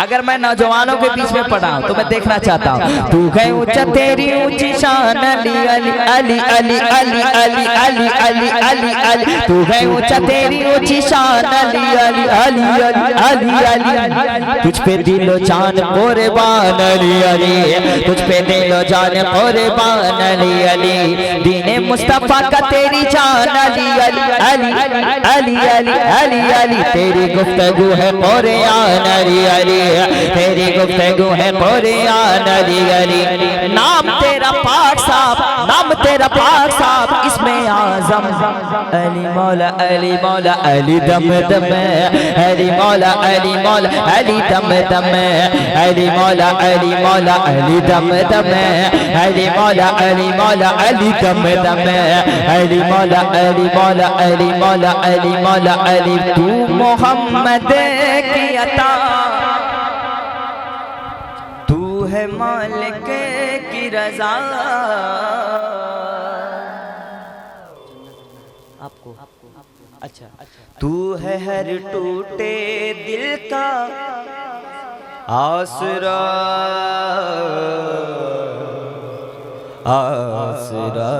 अगर मैं नौजवानों के बीच में पढ़ा हूं तो मैं देखना चाहता हूं। तू है ऊंचा तेरी ऊंची शान अली अली अली अली अली अली अली अली अली अली। तू है ऊंचा तेरी ऊंची शान अली अली अली अली अली अली। तुझ पे दिलो जान कुर्बान अली अली, तुझ पे दिलो जान कुर्बान अली अली। दीने मुस्तफा का तेरी जान अली अली अली अली अली अली अली। तेरी गुफ्तगू है कुरान अली अली, तेरी गुफ्तगू है कुरान अली अली। नाम तेरा पाक साहब, नाम तेरा पाक साहब इसमें आजम अली मौला अली मौला अली दम दम अली मौला अली मौला अली दम दम अली मौला अली मौला अली दम दम अली मौला अली मौला अली दम दम अली मौला अली मौला अली मौला अली मौला अली। तू मोहम्मद की अता, तू है मालिक की रजा। आपको अच्छा, तू है हर टूटे दिल का आसरा आसरा।